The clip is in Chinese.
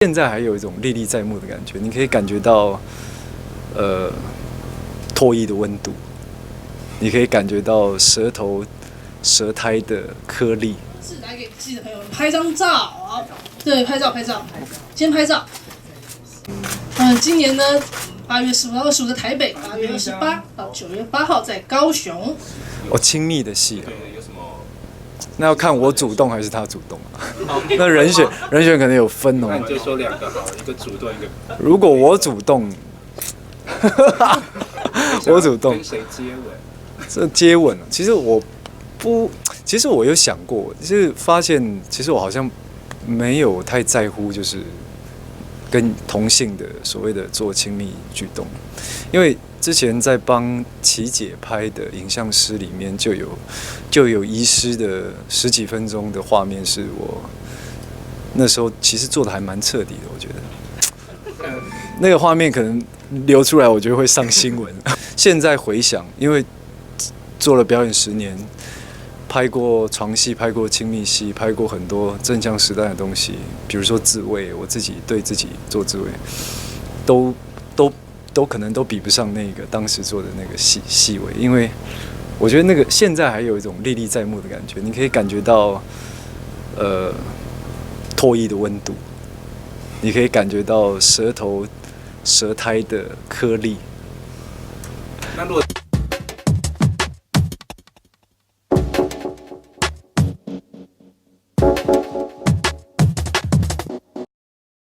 现在还有一种历历在目的感觉，你可以感觉到，唾液的温度，你可以感觉到舌苔的颗粒。是来给记者朋友们拍张照，对，拍照，先拍照。今年呢，8月15到25在台北，8月28到9月8号在高雄。亲密的戏啊。那要看我主动还是他主动啊？那人选可能有分哦。那你就说2个好了，一个主动，一个。如果我主动，我主动跟谁接吻？这接吻，其实我有想过，就是发现其实我好像没有太在乎，就是跟同性的所谓的做亲密举动，因为之前在帮琪姐拍的影像师里面就有遗失的10几分钟的画面，是我那时候其实做的还蛮彻底的，我觉得那个画面可能流出来，我觉得会上新闻。现在回想，因为做了表演10年，拍过床戏，拍过亲密戏，拍过很多正向实弹的东西，比如说自慰，我自己对自己做自慰，都可能都比不上那个当时做的那个细微，因为我觉得那个现在还有一种历历在目的感觉，你可以感觉到，唾液的温度，你可以感觉到舌苔的颗粒。那如果